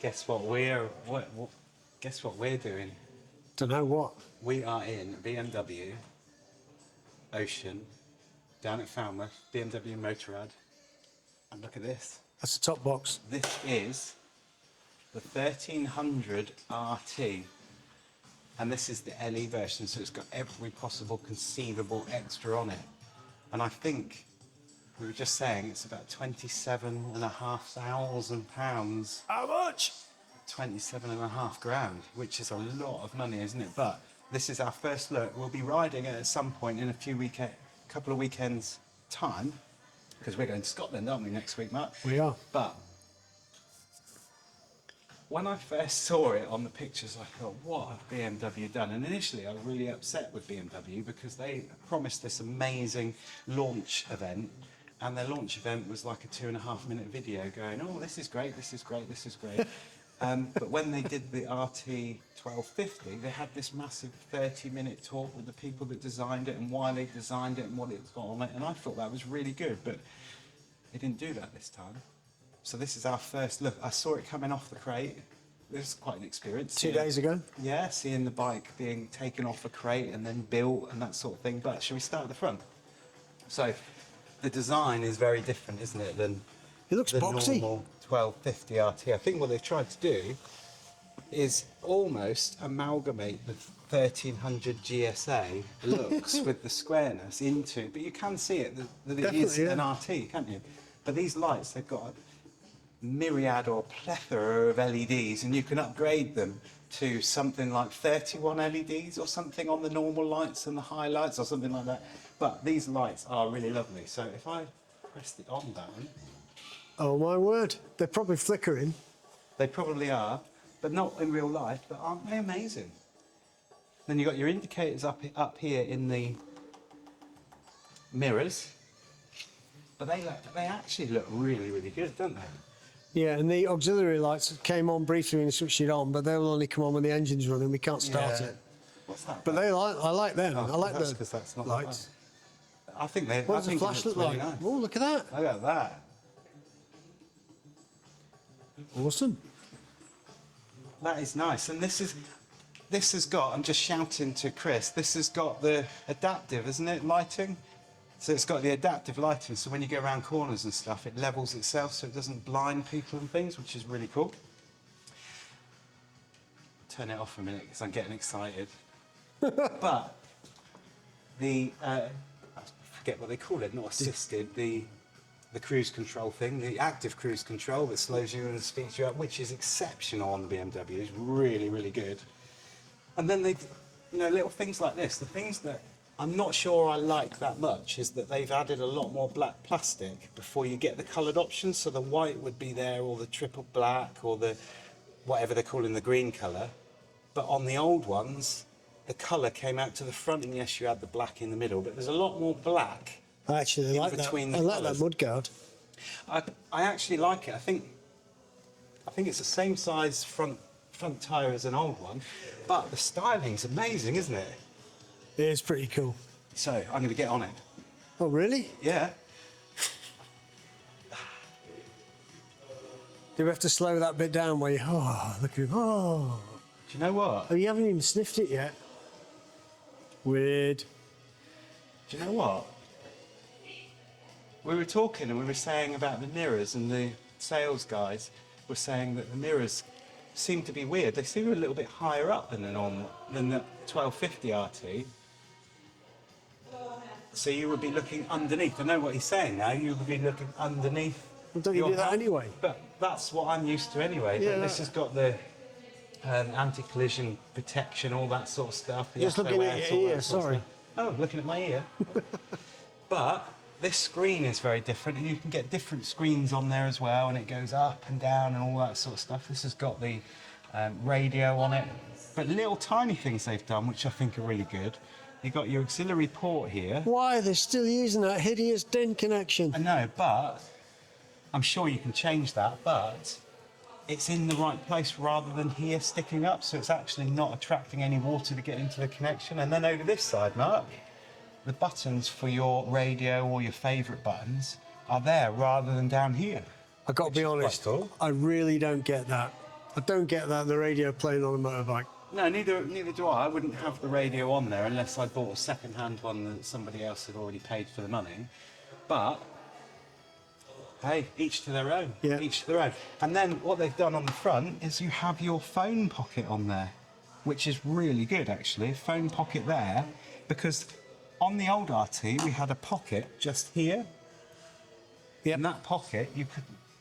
Guess what guess what we're doing? Don't know what. We are in BMW Ocean down at Falmouth, BMW Motorrad. And look at this. That's the top box. This is the 1300 RT. And this is the LE version, so it's got every possible conceivable extra on it. And I think we were just saying it's about £27,500. How much? 27.5 grand, which is a lot of money, isn't it? But this is our first look. We'll be riding it at some point in a couple of weekends time, because we're going to Scotland, aren't we, next week, Mark? We are. But when I first saw it on the pictures, I thought, what have BMW done? And initially I was really upset with BMW because they promised this amazing launch event, and their launch event was like a 2.5-minute video going, oh, this is great, this is great, this is great. But when they did the RT 1250, they had this massive 30-minute talk with the people that designed it and why they designed it and what it's got on it, and I thought that was really good, but they didn't do that this time. So this is our first look. I saw it coming off the crate. It was quite an experience. 2 days ago? Yeah, seeing the bike being taken off a crate and then built and that sort of thing. But shall we start at the front? So the design is very different, isn't it, than It looks the boxy. normal 1250 RT. I think what they've tried to do is almost amalgamate the 1300 GSA looks with the squareness into, but you can see it, that it is an RT, can't you? But these lights, they've got a myriad or plethora of LEDs, and you can upgrade them to something like 31 LEDs or something on the normal lights and the highlights or something like that. But these lights are really lovely. So if I press the on button, Oh my word, they're probably flickering. they probably are, but not in real life, but aren't they amazing? Then you've got your indicators up here in the mirrors, but they actually look really, really good, don't they? Yeah, and the auxiliary lights came on briefly when you switched it on, but they'll only come on when the engine's running. We can't start it. What's that? But I like them. Oh, I like that's the 'cause that's not lights. I think they. What does the flash look like? Nice. Oh, look at that. Look at that. Awesome. That is nice. And this has got, I'm just shouting to Chris, this has got the adaptive, isn't it, lighting? So it's got the adaptive lighting, so when you go around corners and stuff, it levels itself so it doesn't blind people and things, which is really cool. Turn it off for a minute because I'm getting excited. But the, I forget what they call it, not assisted, the cruise control thing, the active cruise control that slows you and speeds you up, which is exceptional on the BMW, is really, really good. And then they, little things like this, the things that I'm not sure I like that much is that they've added a lot more black plastic before you get the coloured options, so the white would be there, or the triple black, or the whatever they're calling the green colour. But on the old ones, the colour came out to the front, and yes, you had the black in the middle, but there's a lot more black. I actually like that. I like that mudguard. I actually like it. I think it's the same size front tyre as an old one, but the styling's amazing, isn't it? It is pretty cool. So I'm going to get on it. Oh, really? Yeah. Do we have to slow that bit down where you, oh, look at, oh. Do you know what? Oh, you haven't even sniffed it yet. Weird. Do you know what? We were talking and we were saying about the mirrors, and the sales guys were saying that the mirrors seem to be weird. They seem a little bit higher up than the 1250 RT. So you would be looking underneath. I know what he's saying now. You would be looking underneath. Well, don't you do that anyway? But that's what I'm used to anyway. Yeah, but this has got the anti-collision protection, all that sort of stuff. Just looking at your ear, sorry. Oh, looking at my ear. But this screen is very different, and you can get different screens on there as well, and it goes up and down and all that sort of stuff. This has got the radio on it, but little tiny things they've done, which I think are really good. You've got your auxiliary port here. Why are they still using that hideous DIN connection? I know, but I'm sure you can change that, but it's in the right place rather than here sticking up, so it's actually not attracting any water to get into the connection. And then over this side, Mark, the buttons for your radio or your favourite buttons are there rather than down here. I've got to be honest, Cool. I really don't get that. I don't get that, the radio playing on a motorbike. No, neither do I. I wouldn't have the radio on there unless I bought a second-hand one that somebody else had already paid for the money. But hey, each to their own. Yeah. Each to their own. And then what they've done on the front is you have your phone pocket on there, which is really good actually. A phone pocket there, because on the old RT we had a pocket just here. Yep. In that pocket,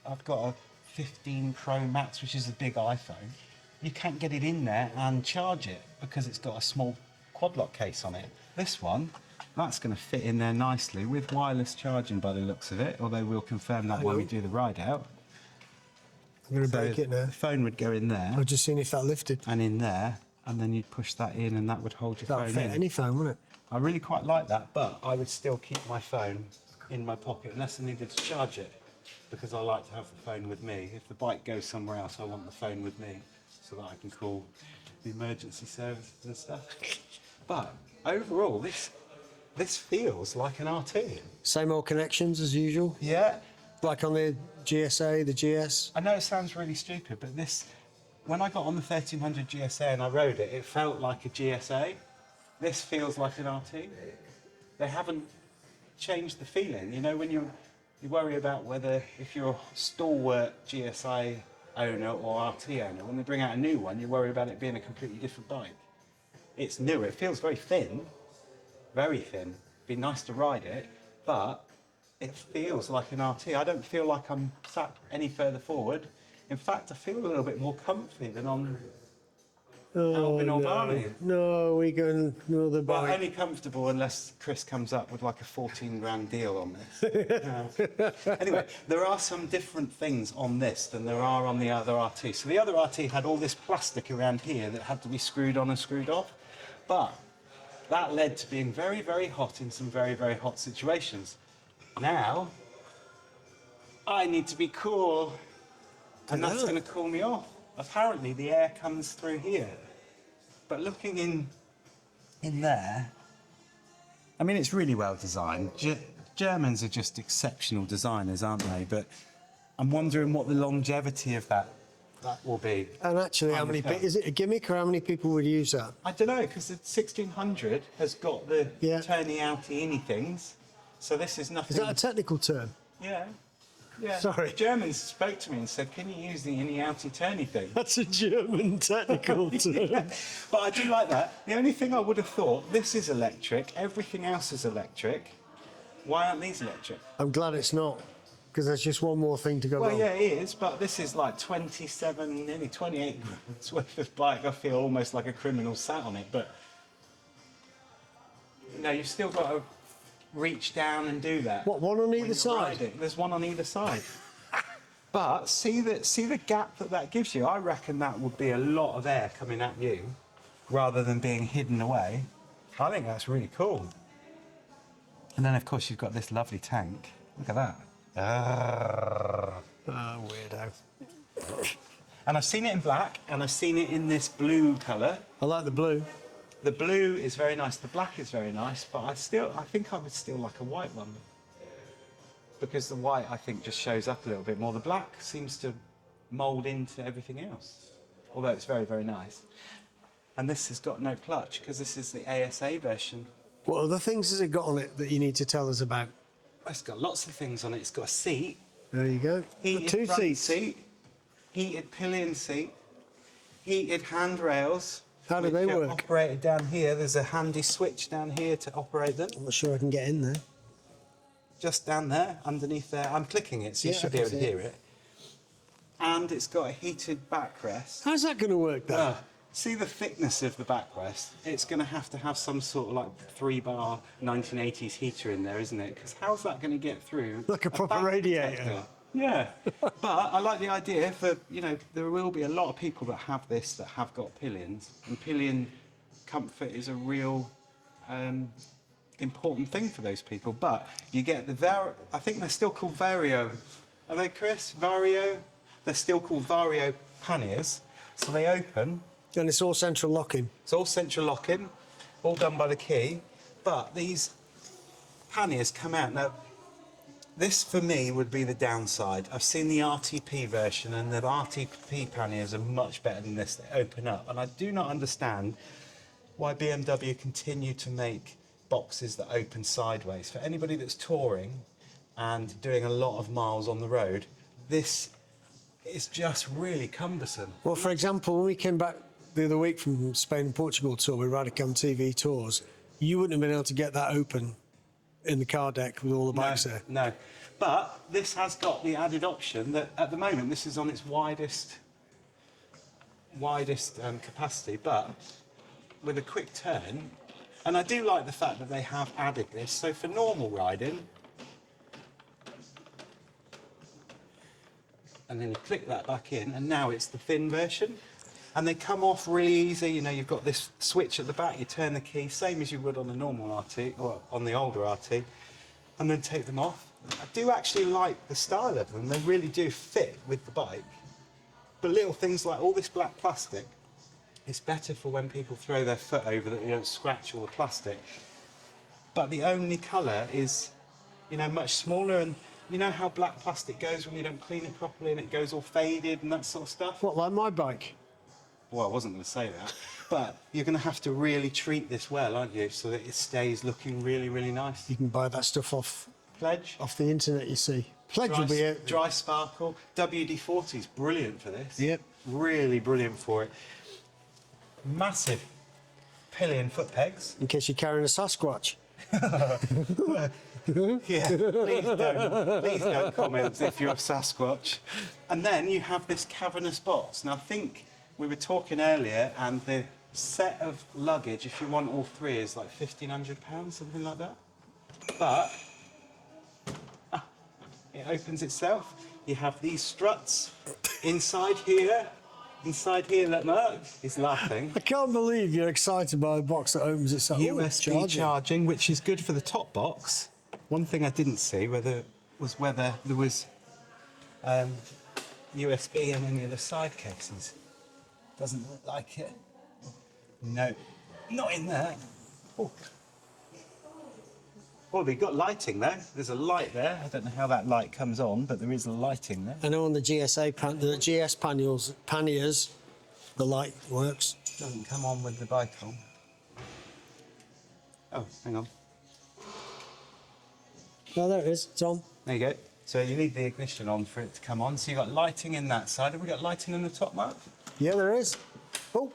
I've got a 15 Pro Max, which is a big iPhone. You can't get it in there and charge it because it's got a small quad lock case on it. This one, that's going to fit in there nicely with wireless charging by the looks of it, although we'll confirm that when we do the ride out. I'm going to break it now. The phone would go in there. I've just seen if that lifted. And in there, and then you'd push that in and that would hold your That phone would fit in. any phone, wouldn't it? I really quite like that, but I would still keep my phone in my pocket unless I needed to charge it, because I like to have the phone with me. If the bike goes somewhere else, I want the phone with me so that I can call the emergency services and stuff. But overall, this feels like an RT. Same old connections as usual, Yeah. like on the GSA, the GS. I know it sounds really stupid, but when I got on the 1300 GSA and I rode it, it felt like a GSA. This feels like an RT. They haven't changed the feeling. You know, when you worry about whether, if you're a stalwart GSI owner or RT owner, when they bring out a new one, you worry about it being a completely different bike. It's new. It feels very thin. Very thin. Be nice to ride it, but it feels like an RT. I don't feel like I'm sat any further forward. In fact, I feel a little bit more comfy than on Alvin or Barney. No, we go another But bike. only comfortable unless Chris comes up with like a 14 grand deal on this. Anyway, there are some different things on this than there are on the other RT. So the other RT had all this plastic around here that had to be screwed on and screwed off. But that led to being very, very hot in some very, very hot situations. Now, I need to be cool, and that's going to cool me off. Apparently, the air comes through here. But looking in there, I mean, it's really well designed. Germans are just exceptional designers, aren't they? But I'm wondering what the longevity of that will be. And actually, how many is it a gimmick, or how many people would use that? I don't know, because the 1600 has got the turny outy inny things. So this is nothing. Is that a technical term? Yeah. Yeah. Sorry. The Germans spoke to me and said, can you use the inny outy turny thing? That's a German technical term. Yeah. But I do like that. The only thing I would have thought, this is electric, everything else is electric. Why aren't these electric? I'm glad it's not, because there's just one more thing to go Well, wrong. yeah, it is, but this is like 27, nearly 28 grand's worth of bike. I feel almost like a criminal sat on it, but you know, you've still got to reach down and do that. What, one on when either you're side? riding. There's one on either side. But see the gap that gives you. I reckon that would be a lot of air coming at you rather than being hidden away. I think that's really cool. And then, of course, you've got this lovely tank. Look at that. Weirdo. And I've seen it in black, and I've seen it in this blue colour. I like the blue. The blue is very nice, the black is very nice, but I think I would still like a white one. Because the white, I think, just shows up a little bit more. The black seems to mould into everything else, although it's very, very nice. And this has got no clutch, because this is the ASA version. What other things has it got on it that you need to tell us about? It's got lots of things on it. It's got a seat. There you go. Heated Two front seats. seat, heated pillion seat, heated handrails. How do they which are work? Operated down here. There's a handy switch down here to operate them. I'm not sure I can get in there. Just down there, underneath there. I'm clicking it, so you Yeah, should I be can able to see hear it. And it's got a heated backrest. How's that going to work, though? See the thickness of the backrest? It's going to have some sort of like 3-bar 1980s heater in there, isn't it? Because how's that going to get through? Like a proper back radiator. protector? Yeah. But I like the idea for, you know, there will be a lot of people that have this that have got pillions. And pillion comfort is a real important thing for those people. But you get the I think they're still called Vario. Are they, Chris? Vario? They're still called Vario panniers. So they open. And it's all central locking. It's all central locking, all done by the key. But these panniers come out. Now, This for me would be the downside. I've seen the RTP version, and the RTP panniers are much better than this. They open up, and I do not understand why BMW continue to make boxes that open sideways. For anybody that's touring and doing a lot of miles on the road, this is just really cumbersome. Well, for example, when we came back the other week from Spain and Portugal tour with RiderCamTV Tours, you wouldn't have been able to get that open in the car deck with all the bikes there. No, but this has got the added option that at the moment this is on its widest capacity, but with a quick turn, and I do like the fact that they have added this. So for normal riding, and then you click that back in, and now it's the thin version. And they come off really easy. You know, you've got this switch at the back, you turn the key, same as you would on a normal RT, or on the older RT, and then take them off. I do actually like the style of them. They really do fit with the bike. But little things like all this black plastic, it's better for when people throw their foot over that you don't scratch all the plastic. But the only colour is, you know, much smaller, and you know how black plastic goes when you don't clean it properly and it goes all faded and that sort of stuff? What, like my bike? Well, I wasn't going to say that, but you're going to have to really treat this well, aren't you, so that it stays looking really, really nice. You can buy that stuff off Pledge. the internet, you see. Pledge will be it. DrySparkle. WD-40 is brilliant for this. Yep. Really brilliant for it. Massive pillion foot pegs. In case you're carrying a Sasquatch. Yeah, please don't comment if you're a Sasquatch. And then you have this cavernous box. Now I think we were talking earlier, and the set of luggage, if you want all three, is like £1,500, something like that. But it opens itself. You have these struts inside here. Inside here, that Mark is laughing. I can't believe you're excited by a box that opens itself. USB charging, which is good for the top box. One thing I didn't see whether there was USB in any of the side cases. Doesn't look like it. No, not in there. Oh, they've got lighting there. There's a light there. I don't know how that light comes on, but there is a lighting there. I know on the the GS panniers, the light works. Doesn't come on with the bike on. Oh, hang on. Oh, there it is. It's on. There you go. So you need the ignition on for it to come on. So you've got lighting in that side. Have we got lighting in the top, Mark? Yeah, there is. Oh.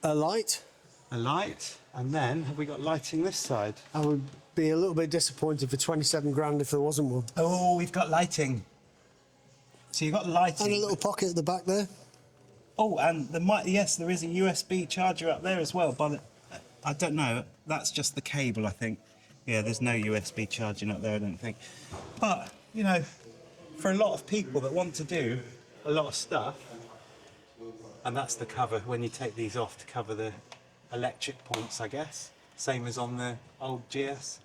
A light. A light. And then have we got lighting this side? I would be a little bit disappointed for 27 grand if there wasn't one. Oh, we've got lighting. So you've got lighting. And a little pocket at the back there. Oh, and yes, there is a USB charger up there as well. But I don't know. That's just the cable, I think. Yeah, there's no USB charging up there, I don't think. But, you know, for a lot of people that want to do a lot of stuff, and that's the cover when you take these off to cover the electric points, I guess. Same as on the old GS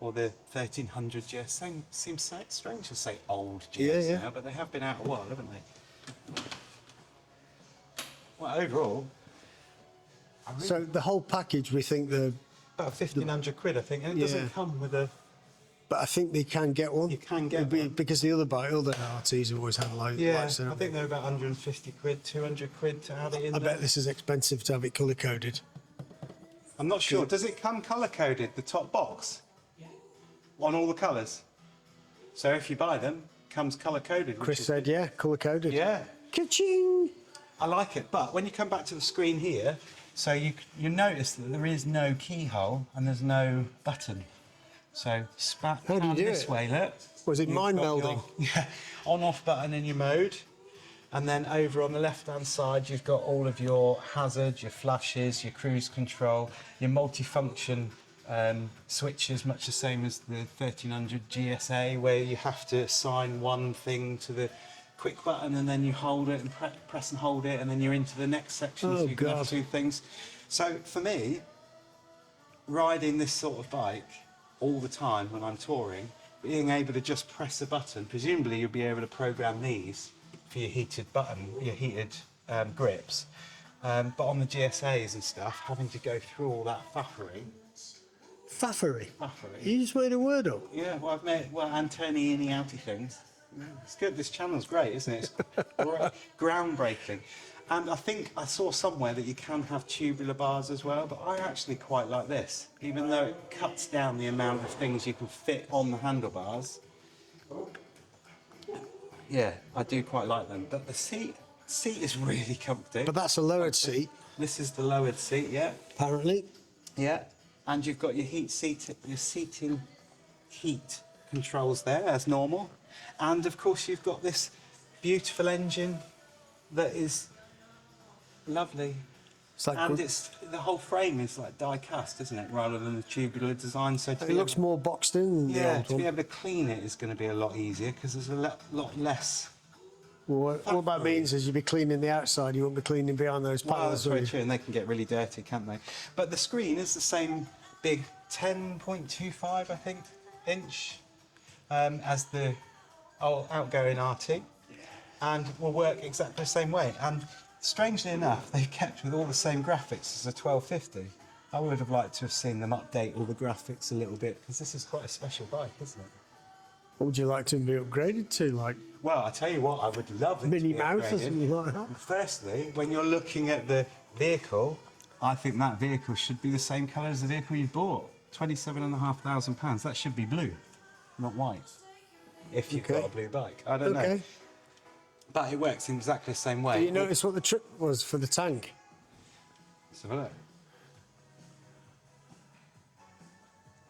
or the 1300 GS. Seems strange to say old GS now, but they have been out a while, haven't they? Well, overall, So the whole package, we think the... about 1,500 quid, I think, and it doesn't come with a... But I think they can get one. You can get one. Because the other RTs have always had lights in I them. think they're about 150 quid, 200 quid to have it in I there. bet this is expensive to have it colour-coded. I'm not sure. Does it come colour-coded, the top box? Yeah. On all the colours? So if you buy them, it comes colour-coded. Chris said, yeah, colour-coded. Yeah. Ka-ching! I like it, but when you come back to the screen here, so you notice that there is no keyhole and there's no button. So spat How do you do this it? way, look. Was it You've mind got melding? your on-off button in your mode. And then over on the left-hand side, you've got all of your hazards, your flashes, your cruise control, your multifunction switches, much the same as the 1300 GSA, where you have to assign one thing to the quick button and then you hold it and press and hold it, and then you're into the next section, Oh, so you can have God. two things. So for me, riding this sort of bike all the time when I'm touring, being able to just press a button, presumably you'll be able to program these for your heated grips. But on the GSAs and stuff, having to go through all that fuffery, Faffery. Faffery. You just made a word up. Yeah, well, I've met Antoniini outy things. It's good. This channel's great, isn't it? It's groundbreaking. And I think I saw somewhere that you can have tubular bars as well, but I actually quite like this, even though it cuts down the amount of things you can fit on the handlebars. Yeah, I do quite like them. But the seat is really comfy. But that's a lowered seat, This is the lowered seat, yeah. apparently. Yeah, and you've got your seating heat controls there as normal, and of course you've got this beautiful engine that is lovely, It's like and the whole frame is like die cast, isn't it, rather than a tubular design. So it looks more boxed in than the yeah, old to be one. able to clean it is going to be a lot easier because there's a lot less. Well, what that means is you'll be cleaning the outside, you won't be cleaning behind those Well, panels. that's very true, and they can get really dirty, can't they? But the screen is the same big 10.25, I think, inch as the outgoing RT, and will work exactly the same way. And strangely enough, they've kept with all the same graphics as the 1250. I would have liked to have seen them update all the graphics a little bit, because this is quite a special bike, isn't it? What would you like to be upgraded to? Like Well, I tell you what, I would love it Minnie to be Mouse or upgraded. something like that? Firstly, when you're looking at the vehicle, I think that vehicle should be the same colour as the vehicle you bought. £27,500. That should be blue, not white. If you've got a blue bike, I don't know. But it works in exactly the same way. Did you notice what the trip was for the tank? Let's have a look.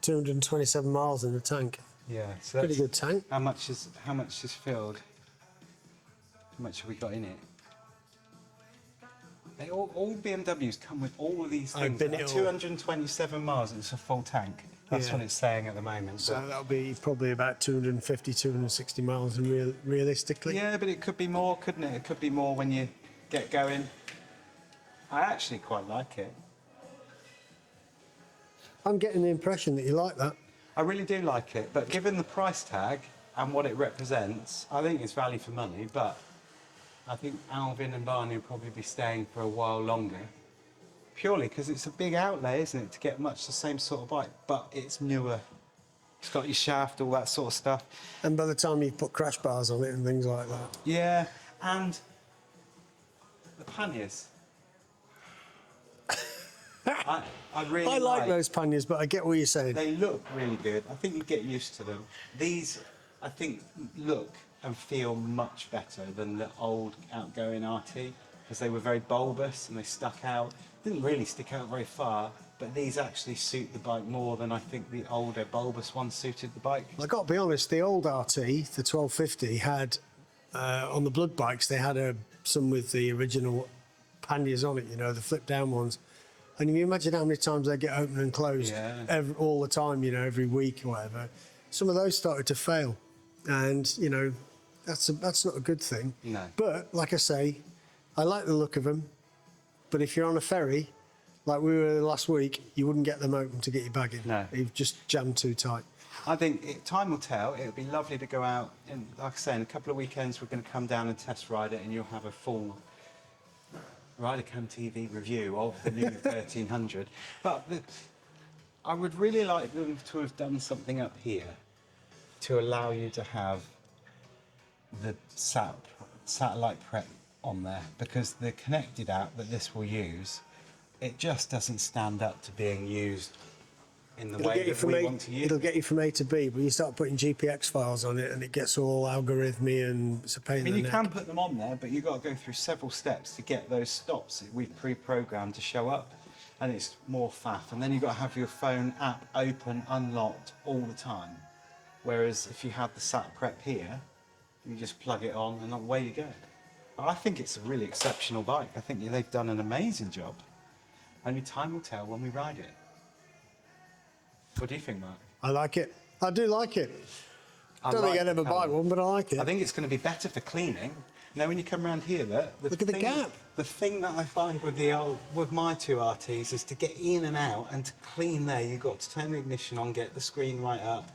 227 miles in the tank. Yeah, so Pretty good tank. How much is filled? How much have we got in it? They all BMWs come with all of these I've things. been it all. 227 miles, and it's a full tank. That's Yeah. what it's saying at the moment. So but- that'll be probably about 250, 260 miles realistically. yeah, but it could be more, couldn't it? It could be more when you get going. I actually quite like it. I'm getting the impression that you like that. I really do like it, but given the price tag and what it represents, I think it's value for money, but I think Alvin and Barney will probably be staying for a while longer. Purely because it's a big outlay, isn't it, to get much the same sort of bike, but it's newer. It's got your shaft, all that sort of stuff. And by the time you've put crash bars on it and things like that. Yeah, and the panniers. I really I like those panniers, but I get what you're saying. They look really good. I think you get used to them. These, I think, look and feel much better than the old outgoing RT, because they were very bulbous and they stuck out. Didn't really stick out very far, but these actually suit the bike more than I think the older bulbous ones suited the bike. I've got to be honest, the old RT, the 1250, had, on the blood bikes, they had some with the original panniers on it, you know, the flip down ones. And you imagine how many times they get open and closed all the time, you know, every week or whatever. Some of those started to fail. And, you know, that's not a good thing. No. But, like I say, I like the look of them. But if you're on a ferry, like we were last week, you wouldn't get them open to get your bag in. No. You've just jammed too tight. I think time will tell. It would be lovely to go out, and like I say, in a couple of weekends we're going to come down and test ride it, and you'll have a full RiderCamTV review of the new 1300. But I would really like them to have done something up here to allow you to have the satellite prep on there, because the connected app that this will use, it just doesn't stand up to being used in the way that we want to use. It'll get you from A to B, but you start putting GPX files on it and it gets all algorithmy and it's a pain in the I mean, you neck. can put them on there, but you've got to go through several steps to get those stops that we've pre-programmed to show up, and it's more faff. And then you've got to have your phone app open, unlocked all the time. Whereas if you have the sat prep here, you just plug it on and away you go. I think it's a really exceptional bike. I think they've done an amazing job. Only time will tell when we ride it. What do you think, Mark? I like it. I do like it. I don't think I'd ever buy one, but I like it. I think it's going to be better for cleaning. Now, when you come around here, look at the gap. The thing that I find with my two RTs is to get in and out and to clean there. You've got to turn the ignition on, get the screen right up,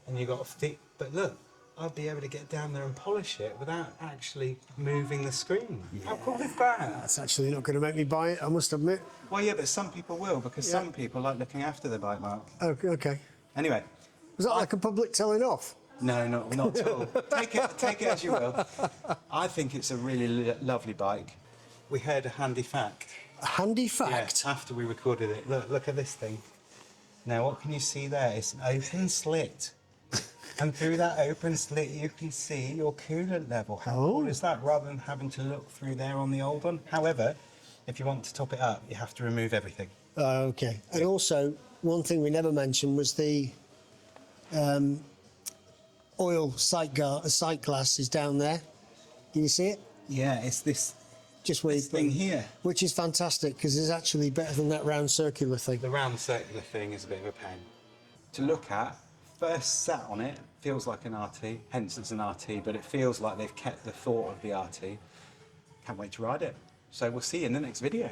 and you've got to fit. But look, I'd be able to get down there and polish it without actually moving the screen. How cool is that? That's actually not going to make me buy it, I must admit. Well, yeah, but some people will, because some people like looking after their bike, Mark. Oh, okay. Anyway. Was that like a public telling off? No, not at all. Take it as you will. I think it's a really lovely bike. We heard a handy fact. A handy fact? Yeah, after we recorded it. Look at this thing. Now, what can you see there? It's an open slit. And through that open slit, you can see your coolant level. How cool is that, rather than having to look through there on the old one? However, if you want to top it up, you have to remove everything. Okay. And also, one thing we never mentioned was the oil sight glass is down there. Can you see it? Yeah, it's this thing here. Which is fantastic, because it's actually better than that round circular thing. The round circular thing is a bit of a pain to look at. First sat on it, feels like an RT, hence it's an RT, but it feels like they've kept the thought of the RT. Can't wait to ride it. So we'll see you in the next video.